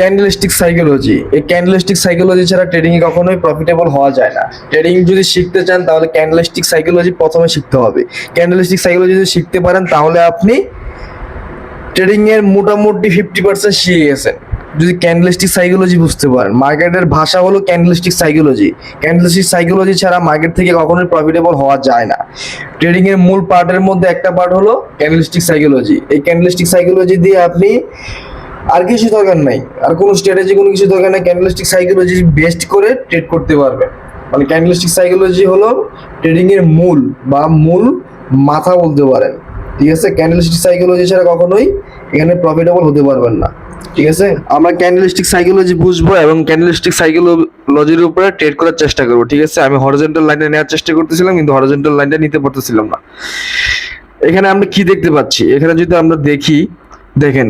Candlestick psychology, এই candlestick psychology ছাড়া trading এ কখনোই প্রফিটেবল হওয়া যায় না। ট্রেডিং যদি শিখতে চান তাহলে ক্যান্ডেলস্টিক সাইকোলজি প্রথমে শিখতে হবে। ক্যান্ডেলস্টিক সাইকোলজি যদি শিখতে পারেন তাহলে আপনি ট্রেডিং এর মোটামুটি 50% শিখে গেছেন। যদি ক্যান্ডেলস্টিক সাইকোলজি বুঝতে পারেন, মার্কেটের ভাষা হলো ক্যান্ডেলস্টিক সাইকোলজি। ক্যান্ডেলস্টিক সাইকোলজি ছাড়া মার্কেট থেকে কখনোই প্রফিটেবল হওয়া যায় না। ট্রেডিং এর মূল পার্টের মধ্যে একটা পার্ট হলো ক্যান্ডেলস্টিক সাইকোলজি। এই ক্যান্ডেলস্টিক সাইকোলজি দিয়ে আপনি আর কিছু দরকার নাই, আর কোনো স্ট্র্যাটেজি কোনো কিছু দরকার নাই, ক্যান্ডেলস্টিক সাইকোলজি বেস্ট করে ট্রেড করতে পারবেন। মানে ক্যান্ডেলস্টিক সাইকোলজি হলো ট্রেডিং এর মূল মাথা বলতে পারেন। ঠিক আছে, ক্যান্ডেলস্টিক সাইকোলজি ছাড়া কখনোই এখানে প্রফিটেবল হতে পারবেন না। ঠিক আছে, আমরা ক্যান্ডেলস্টিক সাইকোলজি বুঝবো এবং ক্যান্ডেলস্টিক সাইকোলজির উপরে ট্রেড করার চেষ্টা করবো। ঠিক আছে, আমি হরিজন্টাল লাইনটা নেওয়ার চেষ্টা করতেছিলাম কিন্তু হরিজন্টাল লাইনটা নিতে পারতেছিলাম না। এখানে আমরা কি দেখতে পাচ্ছি, এখানে যদি আমরা দেখি, দেখেন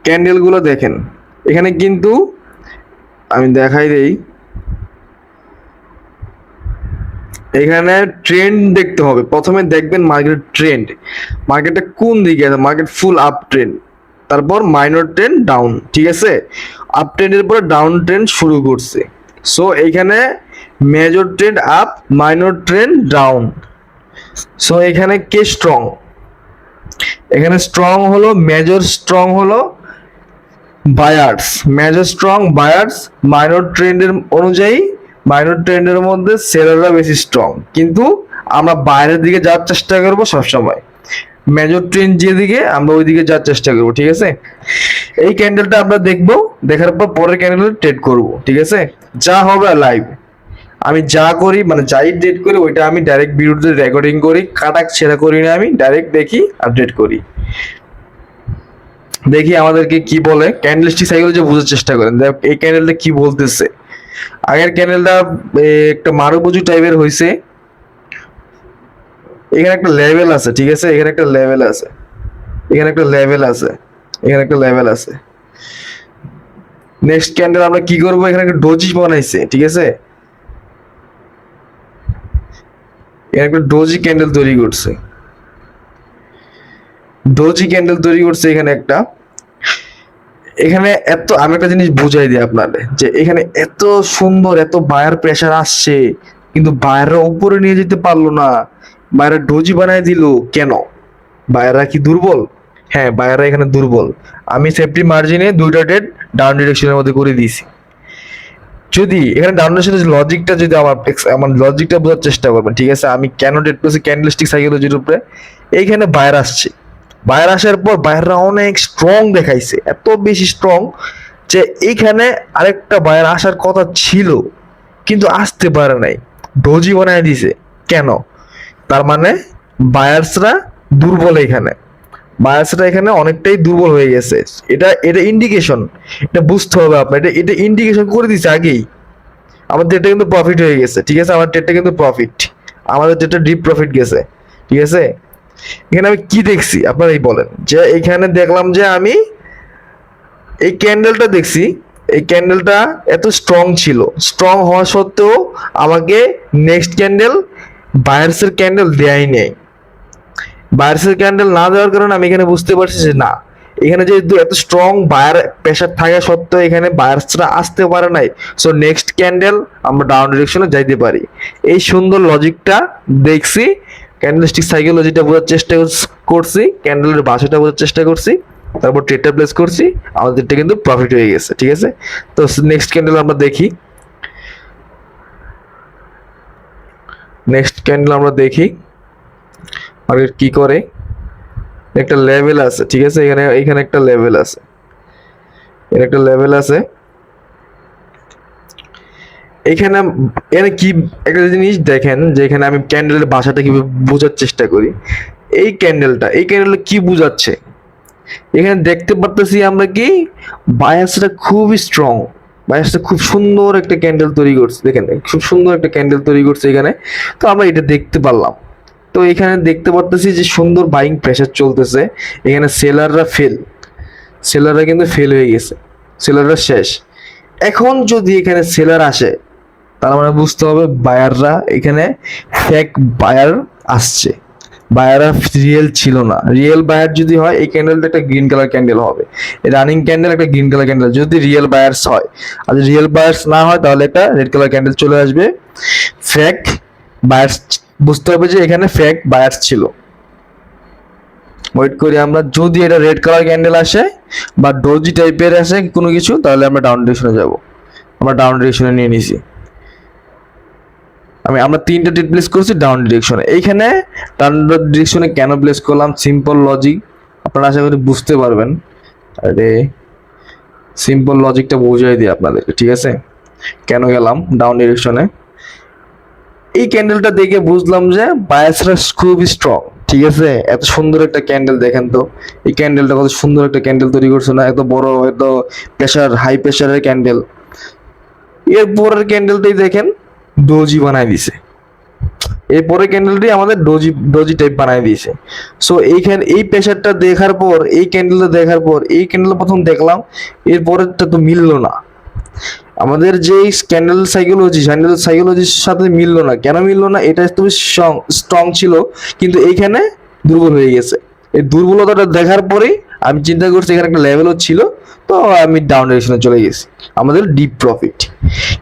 ক্যান্ডেল গুলো দেখেন, এখানে কিন্তু আমি দেখাই দেই, এখানে ট্রেন্ড দেখতে হবে। প্রথমে দেখবেন মার্কেট ট্রেন্ড, মার্কেটটা কোন দিকে আছে। মার্কেট ফুল আপ ট্রেন্ড, তারপর মাইনর ট্রেন্ড ডাউন। ঠিক আছে, আপ ট্রেন্ডের পরে ডাউন ট্রেন্ড শুরু করছে। সো এইখানে major trend up, minor trend down. So এখানে কে স্ট্রং, এখানে স্ট্রং হলো মেজর, স্ট্রং হলো buyers, major strong buyers. Minor ট্রেন্ডের অনুযায়ী মাইনর ট্রেন্ডের মধ্যে সেলাররা বেশি স্ট্রং, কিন্তু আমরা বাইরের দিকে যাওয়ার চেষ্টা করবো সবসময়। মেজর ট্রেন্ড যেদিকে আমরা ওই দিকে যাওয়ার চেষ্টা করবো। ঠিক আছে, এই ক্যান্ডেলটা আমরা দেখবো, দেখার পর পরের ক্যান্ডেল ট্রেড করবো। ঠিক আছে, যা হবে লাইভ, আমি যা করি মানে যাই ট্রেড করি ওইটা আমি ডাইরেক্ট ভিডিওতে রেকর্ডিং করি, কাটা ছেঁড়া করি না, আমি ডাইরেক্ট দেখি আপডেট করি। দেখি আমাদেরকে কি বলে, ক্যান্ডেলস্টিক সাইকোলজি বোঝার চেষ্টা করেন। দেখ এই ক্যান্ডেলটা কি বলতেছে। আগের ক্যান্ডেলটা একটা মারুবুজু টাইপের হয়েছে, এখানে একটা লেভেল আছে। ঠিক আছে, এখানে একটা লেভেল আছে, এখানে একটা লেভেল আছে, এখানে একটা লেভেল আছে। নেক্সট ক্যান্ডেল আমরা কি করব, এখানে একটা ডোজি বানাইছে। ঠিক আছে, এখানে একটা ডোজি ক্যান্ডেল তৈরি করছে, ডোজি ক্যান্ডেল তৈরি করছে এখানে একটা। এখানে এত, আমি একটা জিনিস বুঝাই দিই আপনাদের, যে এখানে এত সুন্দর, এত বায়ার প্রেসার আসছে কিন্তু বায়াররা উপরে নিয়ে যেতে পারলো না, বায়াররা ডোজি বানায় দিল কেন? বায়াররা কি দুর্বল? হ্যাঁ, বায়াররা এখানে দুর্বল। আমি সেফটি মার্জিনে দুইটা ডেট ডাউন ডিরেকশনের মধ্যে করে দিয়েছি। যদি এখানে ডাউন ডিরেকশনের লজিকটা, যদি আমার লজিকটা বোঝার চেষ্টা করবেন। ঠিক আছে, আমি কেন ডেট করছি ক্যান্ডেলস্টিক সাইকোলজির উপরে। এইখানে বায়ার আসছে, বায়ার আসার পর বায়াররা অনেক স্ট্রং দেখাইছে, এত বেশি স্ট্রং যে এইখানে আরেকটা বায়ার আসার কথা ছিল কিন্তু আসতে পারে নাই, ডোজি বানায় দিছে কেন? তার মানে বায়ার্সরা দুর্বল, এখানে বায়ার্সরা এখানে অনেকটাই দুর্বল হয়ে গেছে। এটা এটা ইন্ডিকেশন, এটা বুঝতে হবে আপনার, এটা এটা ইন্ডিকেশন করে দিচ্ছে আগেই। আমাদের এটা কিন্তু প্রফিট হয়ে গেছে। ঠিক আছে, আমার ট্রেডটা কিন্তু প্রফিট, আমাদের যেটা ডিপ প্রফিট গেছে। ঠিক আছে, এখানে আমি কি দেখছি আপনারাই বলেন, যে এখানে দেখলাম যে আমি এই ক্যান্ডেলটা দেখছি, এই ক্যান্ডেলটা এত স্ট্রং ছিল, স্ট্রং হওয়া সত্ত্বেও আমাকে নেক্সট ক্যান্ডেল বায়ার্সের ক্যান্ডেল দেয়াই নেই। বায়ার্সের ক্যান্ডেল না দেওয়ার কারণে আমি এখানে বুঝতে পারছি যে না, এখানে যেহেতু এত স্ট্রং বায়ার প্রেসার থাকা সত্ত্বেও এখানে বায়ার্সরা আসতে পারে নাই। সো নেক্সট ক্যান্ডেল আমরা ডাউন ডিরেকশনে যাইতে পারি। এই সুন্দর লজিকটা দেখছি, ক্যান্ডেলস্টিক সাইকোলজিটা বোঝার চেষ্টা করছি, ক্যান্ডেলের ভাষাটা বোঝার চেষ্টা করছি, তারপর ট্রেডটা প্লেস করছি, আমাদেরটা কিন্তু প্রফিট হয়ে গেছে। ঠিক আছে, তো নেক্সট ক্যান্ডেল আমরা দেখি, নেক্সট ক্যান্ডেল আমরা দেখি মার্কেট কি করে। একটা লেভেল আছে। ঠিক আছে, এখানে এখানে একটা লেভেল আছে, এর একটা লেভেল আছে। এখানে এখানে কি একটা জিনিস দেখেন, যে এখানে আমি ক্যান্ডেলের ভাষাটা কিভাবে বোঝার চেষ্টা করি। এই ক্যান্ডেলটা কি বোঝাচ্ছে, এখানে দেখতে পারতেছি আমরা কি বায়াসটা খুবই স্ট্রং, বায়াসটা খুব সুন্দর একটা ক্যান্ডেল তৈরি করছে। দেখেন খুব সুন্দর একটা ক্যান্ডেল তৈরি করছে এখানে, তো আমরা এটা দেখতে পারলাম। তো এখানে দেখতে পারতেছি যে সুন্দর বাইং প্রেসার চলতেছে, এখানে সেলাররা কিন্তু ফেল হয়ে গেছে, সেলাররা শেষ। এখন যদি এখানে সেলার আসে তার মানে বুঝতে হবে বায়াররা এখানে ফেক বায়ার আসছে। বায়ার রিয়েল ছিল না। রিয়েল বায়ার যদি হয় এই ক্যান্ডেলটা একটা গ্রিন কালার ক্যান্ডেল হবে, রানিং ক্যান্ডেল একটা গ্রিন কালার ক্যান্ডেল যদি রিয়েল বায়ার্স হয়। আর যদি রিয়েল বায়ার্স না হয় তাহলে একটা রেড কালার ক্যান্ডেল চলে আসবে। ফেক বায়ার্স, বুঝতে হবে যে এখানে ফেক বায়ার্স ছিল। ওয়েট করি আমরা, যদি এটা রেড কালার ক্যান্ডেল আসে বা ডোজি টাইপের আসে কোনো কিছু, তাহলে আমরা ডাউন ডিরেকশনে যাব। আমরা ডাউন ডিরেকশনে নিয়ে নিছি। আমরা 3টা ট্রেড প্লেস করছি ডাউন ডিরেকশনে। এইখানে ডাউন ডিরেকশনে কেন প্লেস করলাম, সিম্পল লজিক, আপনারা আশা করি বুঝতে পারবেন। আরে সিম্পল লজিকটা বোঝাই দিই আপনাদেরকে, ঠিক আছে? কেন গেলাম ডাউন ডিরেকশনে, এই ক্যান্ডেলটা দেখে বুঝলাম যে বায়াসরা খুবই স্ট্রং, ঠিক আছে? এত সুন্দর একটা ক্যান্ডেল দেখেন তো, এই ক্যান্ডেলটা কত সুন্দর একটা ক্যান্ডেল তৈরি করছে না? এত বড়, এত প্রেসার, হাই প্রেসারের ক্যান্ডেল। এরপরের ক্যান্ডেলটাই দেখেন ডোজি বানাই দিছে। এরপরে ক্যান্ডেলটি আমাদের ডোজি টাইপ বানাই দিয়েছে। সো এইখানে এই প্রেসারটা দেখার পর, এই ক্যান্ডেলটা দেখার পর, এই ক্যান্ডেল প্রথম দেখলাম, এরপরেরটা তো মিললো না। আমাদের যে ক্যান্ডেল সাইকোলজির সাথে মিললো না। কেন মিললো না? এটা তুমি স্ট্রং ছিল, কিন্তু এইখানে দুর্বল হয়ে গেছে। এই দুর্বলতাটা দেখার পরেই আমি চিন্তা করছি এখানে একটা লেভেলও ছিল, তো আমি ডাউন ডিরেকশনে চলে গেছি। আমাদের ডিপ প্রফিট।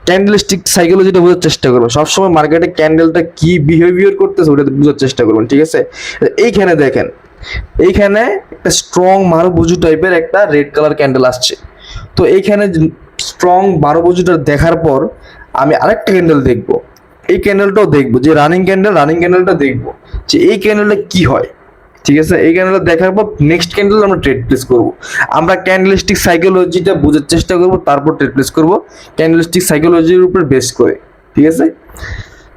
ক্যান্ডেলস্টিক সাইকোলজিটা বোঝার চেষ্টা করবেন সবসময়, মার্কেটে ক্যান্ডেলটা কি বিহেভিয়ার করতেছে ওটা বোঝার চেষ্টা করবেন, ঠিক আছে? এইখানে দেখেন, এইখানে একটা স্ট্রং মারুবুজু টাইপের একটা রেড কালার ক্যান্ডেল আসছে। তো এইখানে স্ট্রং মারুবুজুটা দেখার পর আমি আরেকটা ক্যান্ডেল দেখবো, এই ক্যান্ডেলটাও দেখবো, যে রানিং ক্যান্ডেলটা দেখবো যে এই ক্যান্ডেলটা কি হয়, ঠিক আছে? এই ক্যান্ডেলটা দেখার পর নেক্সট ক্যান্ডেল আমরা ট্রেড প্লেস করব। আমরা ক্যান্ডেলস্টিক সাইকোলজিটা বোঝার চেষ্টা করব, তারপর ট্রেড প্লেস করব ক্যান্ডেলস্টিক সাইকোলজির উপর বেস করে, ঠিক আছে?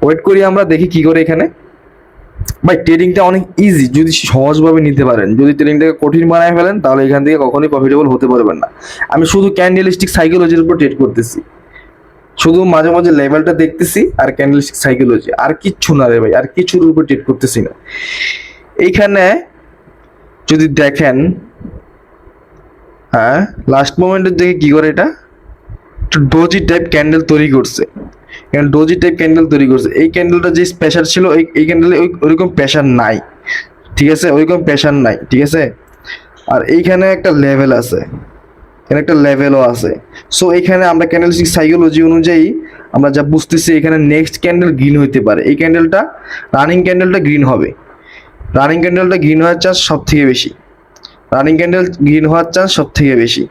ওয়েট করি আমরা, দেখি কি করে এখানে। ভাই ট্রেডিংটা অনেক ইজি যদি সহজভাবে নিতে পারেন। যদি ট্রেডিংটাকে কঠিন বানায় ফেলেন তাহলে এখান থেকে কখনোই প্রফিটেবল হতে পারবেন না। আমি শুধু ক্যান্ডেলস্টিক সাইকোলজির উপর ট্রেড করতেছি, শুধু মাঝে মাঝে লেভেলটা দেখতেছি আর ক্যান্ডেলস্টিক সাইকোলজি, আর কিচ্ছু না রে ভাই, আর কিছুর উপর ট্রেড করতেছি না। এইখানে যদি দেখেন, হ্যাঁ লাস্ট মোমেন্টের দিকে কি করে এটা ডোজি টাইপ ক্যান্ডেল তৈরি করছে। এখানে ডোজি টাইপ ক্যান্ডেল তৈরি করছে। এই ক্যান্ডেলটা যে প্রেসার ছিল এই ক্যান্ডেলে ওইরকম প্রেসার নাই, ঠিক আছে? ওইরকম প্রেসার নাই, ঠিক আছে? আর এইখানে একটা লেভেল আছে, এখানে একটা লেভেলও আছে। সো এখানে আমরা ক্যান্ডেলস্টিক সাইকোলজি অনুযায়ী আমরা যা বুঝতেছি, এখানে নেক্সট ক্যান্ডেল গ্রিন হইতে পারে। এই ক্যান্ডেলটা রানিং ক্যান্ডেলটা গ্রিন হবে, রানিং ক্যান্ডেলটা গ্রিন হওয়ার চান্স সব থেকে বেশি, রানিং ক্যান্ডেল গ্রিন হওয়ার চান্স সব থেকে বেশি।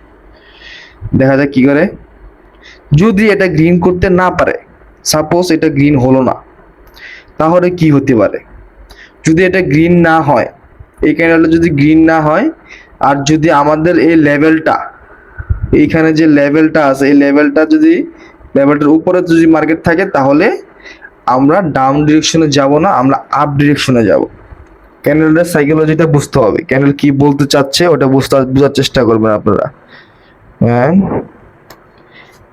দেখা যাক কি করে। যদি এটা গ্রিন করতে না পারে, সাপোজ এটা গ্রিন হলো না, তাহলে কি হতে পারে? যদি এটা গ্রিন না হয়, এই ক্যান্ডেলটা যদি গ্রিন না হয়, আর যদি আমাদের এই লেভেলটা, এইখানে যে লেভেলটা আছে, এই লেভেলটা যদি লেভেলটার উপরে যদি মার্কেট থাকে, তাহলে আমরা ডাউন ডিরেকশনে যাব না, আমরা আপ ডিরেকশনে যাব। ক্যান্ডেলের সাইকোলজিটা বুঝতে হবে, ক্যান্ডেল কি বলতে চাচ্ছে ওটা বোঝার চেষ্টা করবেন আপনারা। হ্যাঁ,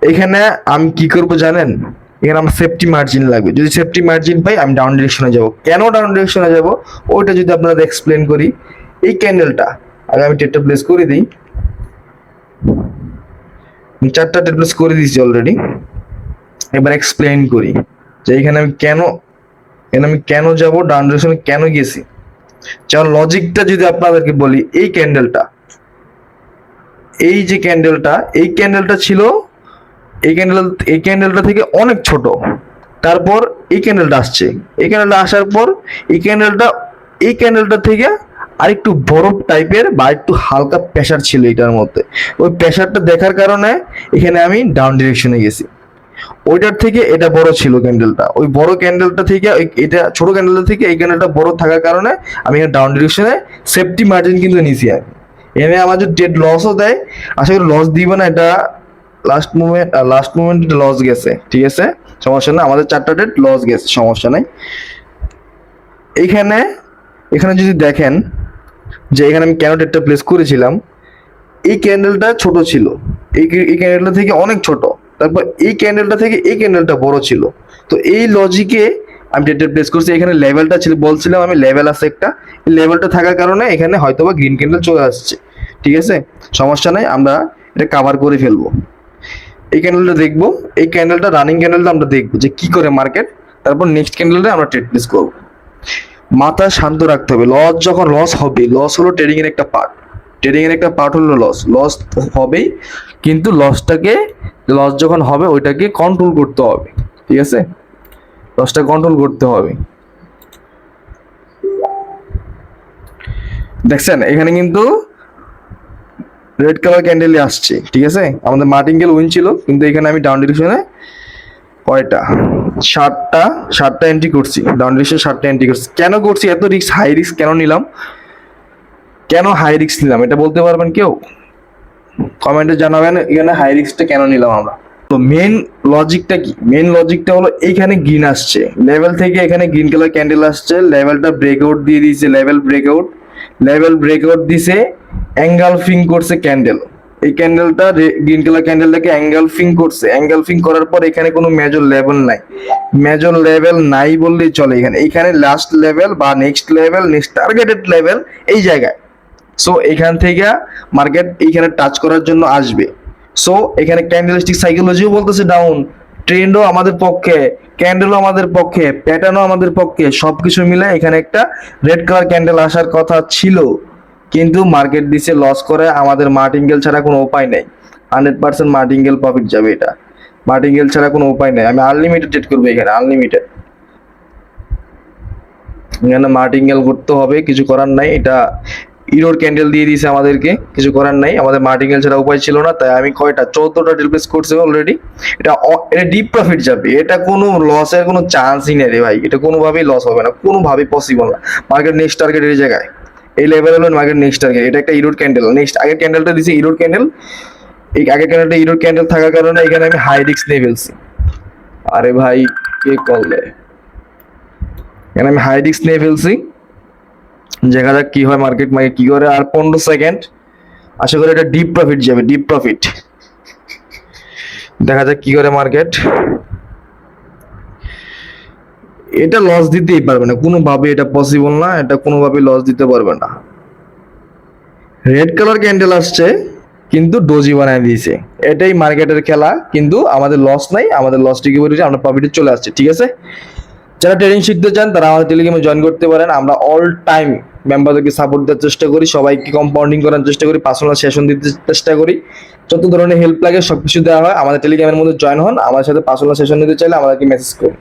এখানে আমি কি করব জানেন? এখানে আমার সেফটি মার্জিন লাগবে। যদি সেফটি মার্জিন পাই আমি ডাউন ডিরেকশনে যাব। কেন ডাউন ডিরেকশনে যাব ওইটা যদি আপনাদের এক্সপ্লেন করি। এই ক্যান্ডেলটা আগে আমি ট্রেডটা প্লেস করে দিই, 4টা ট্রেড প্লেস করে দিয়েছি অলরেডি। এবার এক্সপ্লেন করি যে এখানে আমি কেন যাব, ডাউন ডিরেকশনে কেন গেছি। যেমন লজিকটা যদি আপনাদেরকে বলি, এই ক্যান্ডেলটা, এই যে ক্যান্ডেলটা, এই ক্যান্ডেলটা ছিল এই ক্যান্ডেলটা থেকে অনেক ছোট। তারপর এই ক্যান্ডেলটা আসছে, এই ক্যান্ডেলটা আসার পর এই ক্যান্ডেলটা থেকে আর একটু বড় টাইপের বা একটু হালকা প্রেসার ছিল এটার মধ্যে। ওই প্রেসারটা দেখার কারণে এখানে আমি ডাউন ডিরেকশনে গেছি। ওইটার থেকে এটা বড় ছিল ক্যান্ডেলটা, ওই বড় ক্যান্ডেলটা থেকে এটা ছোট ক্যান্ডেলটা থেকে এই ক্যান্ডেলটা বড় থাকার কারণে আমি এখানে ডাউন ডিরেকশনে সেফটি মার্জিন কিন্তু নিছি। আমি এনে আমার যদি ডেড লসও দেয়, আশা করি লস দিব না, এটা লাস্ট মোমেন্ট লস গেছে, ঠিক আছে? সমস্যা না, আমাদের 4টা ডেট লস গেছে, সমস্যা নাই। এখানে যদি দেখেন যে এখানে আমি কেন ডেটটা প্লেস করেছিলাম, এই ক্যান্ডেলটা ছোট ছিল, এই ক্যান্ডেলটা থেকে অনেক ছোট, তারপর এই ক্যান্ডেলটা থেকে এই ক্যান্ডেলটা বড় ছিল। তো এই লজিকে আমি ডেটটা প্লেস করছি। এখানে লেভেলটা ছিল, বলছিলাম আমি লেভেল আছে একটা, এই লেভেলটা থাকার কারণে এখানে হয়তোবা গ্রিন ক্যান্ডেল চলে আসছে, ঠিক আছে? সমস্যা নাই, আমরা এটা কভার করে ফেলবো। এই ক্যান্ডেলটা দেখবো, এই ক্যান্ডেলটা রানিং ক্যান্ডেলটা আমরা দেখবো যে কি করে মার্কেট, তারপর নেক্সট ক্যান্ডেলটা আমরা ট্রেড প্লেস করবো। মাথা শান্ত রাখতে হবে। লস যখন লস হবে, লস হলো ট্রেডিং এর একটা পার্ট, ট্রেডিং এর একটা পার্ট হলো লস, লস হবেই, কিন্তু লস যখন হবে ওইটাকে কন্ট্রোল করতে হবে, ঠিক আছে, লসটা কন্ট্রোল করতে হবে। দেখছেন এখানে কিন্তু রেড কালার ক্যান্ডেলই আসছে, ঠিক আছে, আমাদের মার্টিঙ্গেল উইন ছিল, কিন্তু এখানে আমি ডাউন ডিরেকশনে কয়টা, ষাটটা এন্ট্রি করছি, ডাউন ডিরেকশনে 7টা এন্ট্রি করছি। কেন করছি, এত রিস্ক, হাই রিস্ক কেন নিলাম, কেন হাই রিস্ক নিলাম এটা বলতে পারবেন কেউ? কমেন্টে জানাবেন এখানে হাই রিস্কটা কেন নিলাম আমরা। তো মেন লজিকটা কি, মেন লজিকটা হলো এইখানে গ্রিন আসছে লেভেল থেকে, এখানে গ্রিন কালার ক্যান্ডেল আসছে, লেভেলটা ব্রেকআউট দিয়ে দিয়েছে, লেভেল ব্রেকআউট দিছে, অ্যাঙ্গালফিং করছে ক্যান্ডেল, এই ক্যান্ডেলটা গ্রিন কালার ক্যান্ডেলটাকে অ্যাঙ্গালফিং করছে, অ্যাঙ্গালফিং করার পর এখানে কোনো মেজর লেভেল নাই বললেই চলে, এখানে লাস্ট লেভেল বা নেক্সট টার্গেটেড লেভেল এই জায়গায়। সো এখান থেকে মার্কেট এইখানে টাচ করার জন্য আসবে। সো এখানে ক্যান্ডেলস্টিক সাইকোলজিও বলতেছে ডাউন, ট্রেন্ডও আমাদের পক্ষে, ক্যান্ডেলও আমাদের পক্ষে, প্যাটার্নও আমাদের পক্ষে, সবকিছু মিলে এখানে একটা রেড কালার ক্যান্ডেল আসার কথা ছিল, কিন্তু মার্কেট দিছে লস করে। আমাদের মার্টিঙ্গেল ছাড়া কোনো উপায় নেই, 100% মার্টিঙ্গেল প্রফিট যাবে, এটা মার্টিঙ্গেল ছাড়া কোনো উপায় নেই। আমি আনলিমিটেড ট্রেড করবো এখানে, আনলিমিটেড, এখানে মার্টিঙ্গেল করতে হবে, কিছু করার নাই। এটা ইরোর ক্যান্ডেল দিয়ে দিয়েছে আমাদেরকে, কিছু করার নাই, আমাদের মার্টিঙ্গেল ছাড়া উপায় ছিল না, তাই আমি 14টা রিপ্লেস করছি অলরেডি। এটা ডিপ প্রফিট যাবে, এটা কোনো লসের কোনো চান্সই নেই রে ভাই, এটা কোনোভাবেই লস হবে না, কোনোভাবেই পসিবল না। মার্কেট নেক্সট টার্গেট এই জায়গায়, এই লেভেল হলো মার্কেট নেক্সট টার্গেট। এটা একটা ইরোর ক্যান্ডেল, নেক্সট আগের ক্যান্ডেলটা দিয়েছে ইরোর ক্যান্ডেল, এই আগের ক্যান্ডেলটা ইরোর ক্যান্ডেল থাকার কারণে এখানে আমি হাই রিস্ক নিয়ে ফেলছি। আরে ভাই কে কল দেয়, এখানে আমি হাই রিস্ক নিয়ে ফেলছি, দেখা যাক কি হয়, মার্কেট কি করে। আর 15 সেকেন্ড, আশা করি এটা ডিপ প্রফিট যাবে, ডিপ প্রফিট, দেখা যাক কি করে মার্কেট। এটা লস দিতেই পারবে না কোনোভাবে, এটা পসিবল না, এটা কোনোভাবে লস দিতে পারবে না। রেড কালার ক্যান্ডেল আসছে কিন্তু ডোজি বানায় দিয়েছে, এটাই মার্কেটের খেলা, কিন্তু আমাদের লস নাই, আমাদের লসটি কি বলেছে, আমরা প্রফিটে চলে আসছে, ঠিক আছে। যারা ট্রেডিং শিখতে চান তারা আমাদের টেলিগ্রামে জয়েন করতে পারেন। আমরা অল টাইম মেম্বারদেরকে সাপোর্ট দেওয়ার চেষ্টা করি, সবাইকে কম্পাউন্ডিং করার চেষ্টা করি, পার্সোনাল সেশন দিতে চেষ্টা করি, যত ধরনের হেল্প লাগে সবকিছু দেওয়া হয়। আমাদের টেলিগ্রামের মধ্যে জয়েন হন, আমাদের সাথে পার্সোনাল সেশন নিতে চাইলে আমাদেরকে মেসেজ করুন।